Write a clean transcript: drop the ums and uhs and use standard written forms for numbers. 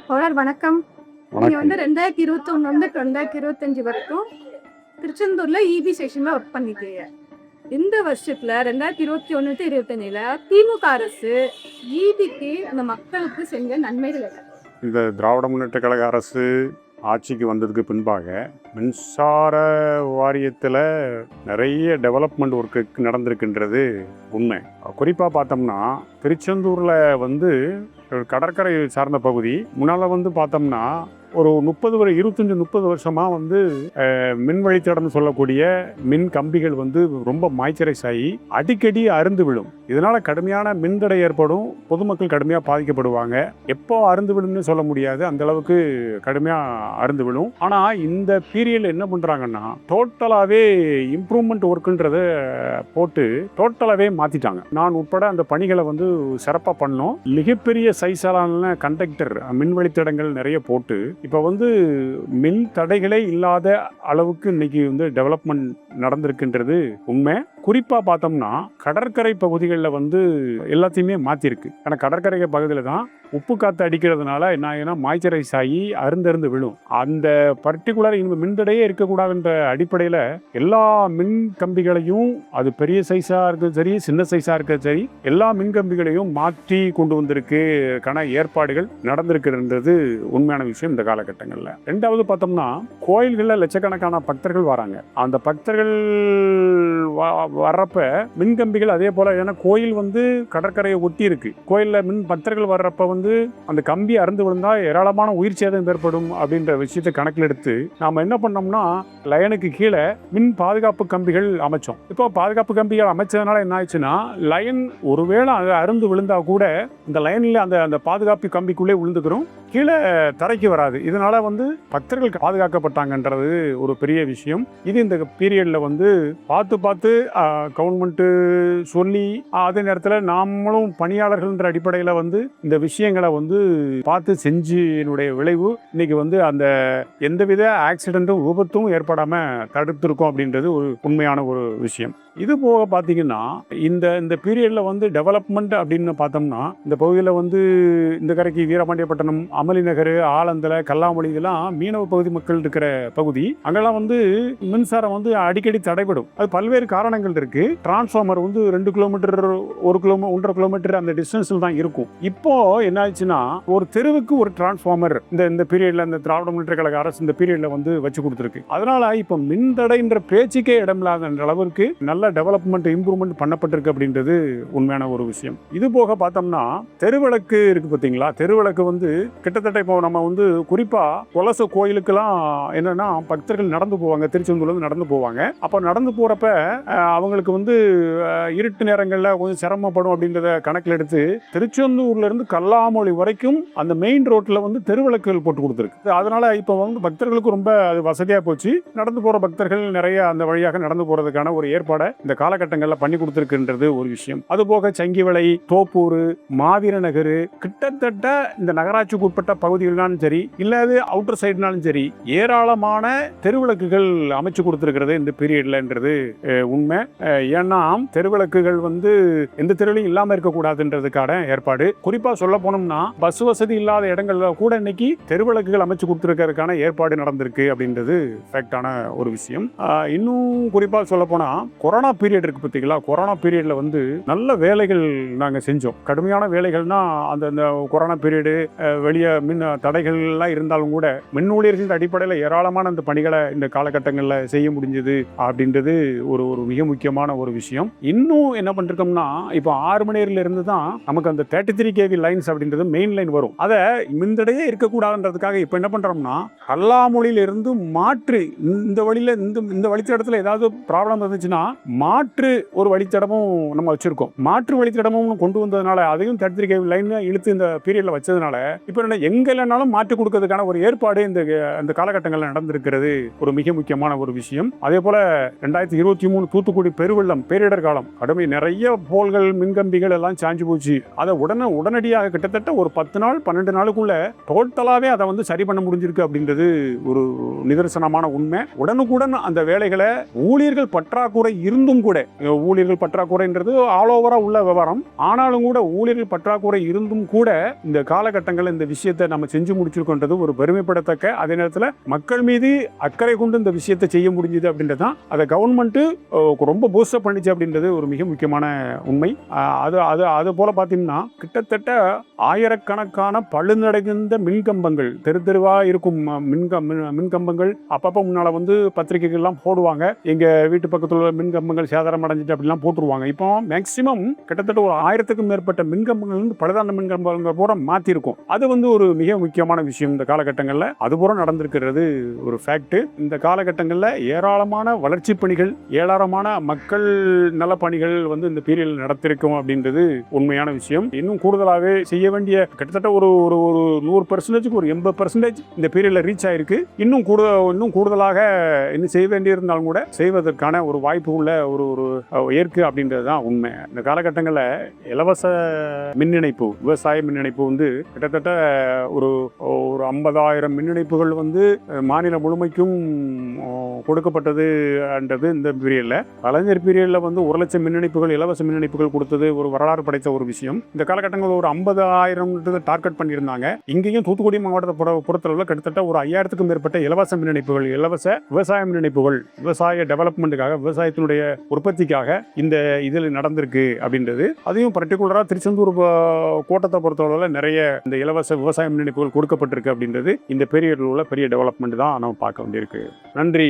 தோழர் வணக்கம். நீங்க வணக்கம். 2021 2025 வரைக்கும் திருச்செந்தூர்ல இபி ஸ்டேஷன்ல ஒர்க் பண்ணிருக்கீங்க. இந்த வருஷத்துல 2021 to 2025ல திமுக அரசு ஈபிக்கு அந்த மக்களுக்கு செஞ்ச நன்மைகள் என்ன? இந்த திராவிட முன்னேற்ற கழக அரசு ஆட்சிக்கு வந்ததுக்கு பின்பாக மின்சார வாரியத்தில் நிறைய டெவலப்மெண்ட் ஒர்க்கு நடந்திருக்கின்றது உண்மை. குறிப்பாக பார்த்தோம்னா திருச்செந்தூரில் வந்து கடற்கரை சார்ந்த பகுதி முன்னால் பார்த்தோம்னா ஒரு 25-30 வருஷமாக மின் வழித்தடம்னு சொல்லக்கூடிய மின் கம்பிகள் ரொம்ப மாய்ச்சரைஸ் ஆகி அடிக்கடி அருந்து விழும். இதனால் கடுமையான மின்தடை ஏற்படும், பொதுமக்கள் கடுமையாக பாதிக்கப்படுவாங்க. எப்போ அருந்து விழும்னு சொல்ல முடியாது, அந்த அளவுக்கு கடுமையாக அருந்து விழும். ஆனால் இந்த பீரியடில் என்ன பண்ணுறாங்கன்னா டோட்டலாகவே இம்ப்ரூவ்மெண்ட் ஒர்க்குன்றத போட்டு டோட்டலாகவே மாற்றிட்டாங்க. நான் உட்பட அந்த பணிகளை சிறப்பாக பண்ணோம். மிகப்பெரிய சைஸான கண்டக்டர் மின் வழித்தடங்கள் நிறைய போட்டு இப்போ மின் தடைகளே இல்லாத அளவுக்கு இன்னைக்கு டெவலப்மெண்ட் நடந்திருக்குன்றது உண்மை. குறிப்பாக பார்த்தோம்னா கடற்கரை பகுதிகளில் எல்லாத்தையுமே மாற்றிருக்கு. ஏன்னா கடற்கரை பகுதியில் தான் உப்பு காற்று அடிக்கிறதுனால என்ன ஆகுனா மாய்ச்சரைஸ் ஆகி அருந்து விழும். அந்த பர்டிகுலர் மின்தடையே இருக்கக்கூடாதுன்ற அடிப்படையில் எல்லா மின் கம்பிகளையும், அது பெரிய சைஸாக இருக்கிறது சரி, சின்ன சைஸாக இருக்கிறது சரி, எல்லா மின் கம்பிகளையும் மாற்றி கொண்டு வந்திருக்கான ஏற்பாடுகள் நடந்திருக்குன்றது உண்மையான விஷயம் இந்த காலகட்டங்களில். ரெண்டாவது பார்த்தோம்னா கோயில்களில் லட்சக்கணக்கான பக்தர்கள் வராங்க. அந்த பக்தர்கள் வர்றப்ப மின்கம்பிகள் அதே போல, ஏன்னா கோயில் கடற்கரையை ஒட்டி இருக்கு. கோயிலில் மின் பக்தர்கள் வர்றப்ப அந்த கம்பி அறுந்து விழுந்தா ஏராளமான உயிர் சேதம் ஏற்படும் அப்படின்ற விஷயத்தை கணக்கில் எடுத்து நாம என்ன பண்ணோம்னா லயனுக்கு கீழே மின் பாதுகாப்பு கம்பிகள் அமைச்சோம். இப்போ பாதுகாப்பு கம்பிகள் அமைச்சதுனால என்ன ஆயிடுச்சுன்னா லயன் ஒருவேளை அறுந்து விழுந்தா கூட இந்த லைன்ல அந்த பாதுகாப்பு கம்பிக்குள்ளே விழுந்துக்கிறோம், கீழே தரைக்கு வராது. இதனால பக்தர்கள் பாதுகாக்கப்பட்டாங்கன்றது ஒரு பெரிய விஷயம். இது இந்த பீரியட்ல பார்த்து கவர்மெண்ட் சொல்லி அதே நேரத்தில் நாமளும் பணியாளர்கள்ன்ற அடிப்படையில் இந்த விஷயங்களை பார்த்து செஞ்சினுடைய விளைவு இன்னைக்கு அந்த எந்தவித ஆக்சிடென்ட்டும் விபத்தும் ஏற்படாம தடுத்திருக்கோம் அப்படின்றது ஒரு உண்மையான ஒரு விஷயம். இது போக பார்த்தீங்கன்னா இந்த பீரியட்ல டெவலப்மெண்ட் அப்படின்னு பார்த்தோம்னா இந்த பகுதியில் இந்த கரைக்கு வீரபாண்டியப்பட்டினம், அமளி நகர், ஆலந்தலை, கல்லாமொழி இதெல்லாம் மீனவ பகுதி மக்கள் இருக்கிற பகுதி. அங்கெல்லாம் மின்சாரம் அடிக்கடி தடைபடும். அது பல்வேறு காரணங்கள் இருக்கு. டிரான்ஸ்ஃபார்மர் 2 கிலோமீட்டர் 1.5 கிலோமீட்டர் அந்த டிஸ்டன்ஸில் தான் இருக்கும். இப்போ என்ன ஆச்சுன்னா ஒரு தெருவுக்கு ஒரு டிரான்ஸ்ஃபார்மர் இந்த பீரியட்ல இந்த திராவிட முன்னேற்ற கழக அரசு இந்த பீரியட்ல வச்சு கொடுத்துருக்கு. அதனால இப்போ மின்தடைன்ற பேச்சுக்கே இடமில்லாத அளவிற்கு நல்ல டெவலப்மெண்ட் இம்ப்ரூவ்மெண்ட் பண்ணப்பட்டிருக்கு அப்படின்றது உண்மையான ஒரு விஷயம். இது போக பார்த்தோம்னா தெருவிளக்கு இருக்கு பார்த்தீங்களா, தெருவிளக்கு கிட்டத்தட்ட இப்போ நம்ம குறிப்பா கொலச கோயிலுக்கெல்லாம் என்னன்னா பக்தர்கள் நடந்து போவாங்க, திருச்செந்தூர்ல நடந்து போவாங்க. அப்போ நடந்து போறப்ப அவங்களுக்கு இருட்டு நேரங்களில் கொஞ்சம் சிரமப்படும் அப்படின்றத கணக்கில் எடுத்து திருச்செந்தூர்ல இருந்து கல்லாமொழி வரைக்கும் அந்த மெயின் ரோட்ல தெருவிளக்குகள் போட்டு கொடுத்துருக்கு. அதனால இப்போ பக்தர்களுக்கு ரொம்ப அது வசதியா போச்சு. நடந்து போற பக்தர்கள் நிறைய அந்த வழியாக நடந்து போறதுக்கான ஒரு ஏற்பாடை இந்த காலகட்டங்களில் பண்ணி கொடுத்துருக்குன்றது ஒரு விஷயம். அதுபோக சங்கிவளை, தோப்பூர், மாவீர நகர், கிட்டத்தட்ட இந்த நகராட்சிக்கு உட்பட்ட பகுதிகள்னாலும் சரி, இல்லாது அவுட்டர் சைடுனாலும் சரி, ஏராளமான தெருவிளக்குகள் அமைச்சு கொடுத்துருக்கிறது இந்த பீரியட்லன்றது உண்மை. ஏன்னா தெருவிளக்குகள் எந்த தெருவிலையும் இல்லாம இருக்கக்கூடாதுன்றதுக்கான ஏற்பாடு. குறிப்பா சொல்ல போனோம்னா பஸ் வசதி இல்லாத இடங்கள்ல கூட இன்னைக்கு தெருவிளக்குகள் அமைச்சு கொடுத்துருக்கிறதுக்கான ஏற்பாடு நடந்திருக்கு அப்படின்றது ஃபேக்டான ஒரு விஷயம். இன்னும் குறிப்பா சொல்ல போனா கொரோனா பீரியட் இருக்கு பார்த்தீங்களா, கொரோனா பீரியட்ல நல்ல வேலைகள் நாங்க செஞ்சோம். கடுமையான வேலைகள்னா அந்த கொரோனா பீரியடு வெளியே மின் தடைகள் எல்லாம் இருந்தாலும் கூட மின் ஊழியர்களின் அடிப்படையில் ஏராளமான அந்த பணிகளை இந்த காலகட்டங்களில் செய்ய முடிஞ்சது அப்படின்றது ஒரு மிக முக்கியமான ஒரு விஷயம். இன்னும் என்ன பண்ணிருக்கோம்னா இப்போ 6 மணி நேரத்துல இருந்து தான் நமக்கு அந்த 33 kV லைன்ஸ் அப்படின்றது மெயின் லைன் வரும். அதை மின்தடையே இருக்கக்கூடாதுன்றதுக்காக இப்போ என்ன பண்றோம்னா கல்லாமொழியில இருந்து மாற்று இந்த வழியில இந்த வழித்தடத்துல ஏதாவது ப்ராப்ளம் இருந்துச்சுன்னா மாற்று ஒரு வழித்தடமும் நம்ம வச்சிருக்கோம். மாற்று வழித்தடமும் கொண்டு வந்ததுனால அதையும் 33 kV லைன் இழுத்து இந்த பீரியட்ல வச்சதுனால இப்போ எங்க இல்லைனாலும் மாற்றி கொடுக்கறதுக்கான ஒரு ஏற்பாடு இந்த காலகட்டங்களில் நடந்திருக்கிறது ஒரு மிக முக்கியமான ஒரு விஷயம். அதே போல 2023 தூத்துக்குடி தூத்துக்குடி பெருவெள்ளம் பேரிடர் காலம் கடுமை, நிறைய போல்கள் மின்கம்பிகள் எல்லாம் சாஞ்சு போச்சு. அதை உடனடியாக கிட்டத்தட்ட ஒரு 10 நாள் 12 நாளுக்குள்ள டோட்டலாகவே அதை வந்து சரி பண்ண முடிஞ்சிருக்கு அப்படின்றது ஒரு நிதர்சனமான உண்மை. உடனுக்குடன் அந்த வேலைகளை ஊழியர்கள் பற்றாக்குறை இருந்தும் கூட, ஊழியர்கள் பற்றாக்குறைன்றது ஆல் ஓவரா உள்ள விவரம், ஆனாலும் கூட ஊழியர்கள் பற்றாக்குறை இருந்தும் கூட இந்த காலகட்டங்களில் இந்த விஷயத்தை நம்ம செஞ்சு முடிச்சிருக்கோன்றது ஒரு பெருமைப்படத்தக்க, அதே நேரத்தில் மக்கள் மீது அக்கறை கொண்டு இந்த விஷயத்தை செய்ய முடிஞ்சுது அப்படின்றது தான் அதை கவர்மெண்ட்டு ரொம்ப பூஸ்டப் பண்ணிச்சு அப்படின்றது ஒரு மிக முக்கியமான உண்மை. அது போல பார்த்தீங்கன்னா கிட்டத்தட்ட ஆயிரக்கணக்கான பழுநடைந்த மின்கம்பங்கள், தெருவா இருக்கும் மின்கம்பங்கள் அப்பப்போ முன்னால வந்து பத்திரிகைகள்லாம் போடுவாங்க, எங்க வீட்டு பக்கத்தில் உள்ள மின்கம்பங்கள் சேதாரம் அடைஞ்சிட்டு அப்படிலாம் போட்டுருவாங்க. இப்போ மேக்சிமம் கிட்டத்தட்ட ஒரு 1000க்கும் மேற்பட்ட மின்கம்பங்கள் வந்து பழுதான மின்கம்பங்கள் பூரா மாற்றிருக்கும். அது வந்து ஒரு மிக முக்கியமான விஷயம் இந்த காலகட்டங்களில். அது பூரா நடந்திருக்கிறது ஒரு ஃபேக்ட். இந்த காலகட்டங்களில் ஏராளமான வளர்ச்சி பணிகள், ஏராளமான மக்கள் நலப்பணிகள் வந்து இந்த பீரியடில் நடத்திருக்கும் அப்படின்றது உண்மையான விஷயம். இன்னும் கூடுதலாகவே செய்ய வேண்டிய கிட்டத்தட்ட ஒரு 100%க்கு ஒரு 80% இந்த பீரியடில் ரீச் ஆயிருக்கு. இன்னும் கூடுதலாக இன்னும் செய்ய வேண்டியிருந்தாலும் கூட செய்வதற்கான ஒரு வாய்ப்பு உள்ள ஒரு ஏற்கு அப்படின்றது தான் உண்மை. இந்த காலகட்டங்களில் இலவச மின் இணைப்பு, விவசாய மின் இணைப்பு வந்து கிட்டத்தட்ட ஒரு 50,000 மின் இணைப்புகள் வந்து மாநிலம் முழுமைக்கும் கொடுக்கப்பட்டது என்றது இந்த பீரியடில். கலைஞர் பீரியடில் வந்து 1 லட்சம் மின் இணைப்புகள், இலவச மின் இணைப்புகள் கொடுத்தது ஒரு வரலாறு படைத்த ஒரு விஷயம். இந்த காலகட்டங்களில் ஒரு 50,000 டார்கெட் பண்ணியிருந்தாங்க. இங்கேயும் தூத்துக்குடி மாவட்டத்தை பொறுத்தளவில் கிட்டத்தட்ட ஒரு 5000க்கும் மேற்பட்ட இலவச மின் இணைப்புகள், இலவச விவசாய மின் இணைப்புகள், விவசாய டெவலப்மெண்ட்டுக்காக, விவசாயத்தினுடைய உற்பத்திக்காக இந்த இதில் நடந்திருக்கு அப்படின்றது. அதையும் பர்டிகுலராக திருச்செந்தூர் கோட்டத்தை பொறுத்தளவில் நிறைய இந்த இலவச விவசாய மின் இணைப்புகள் கொடுக்கப்பட்டிருக்கு அப்படின்றது இந்த பீரியடில் உள்ள பெரிய டெவலப்மெண்ட் தான் நம்ம பார்க்க வேண்டியிருக்கு. நன்றி.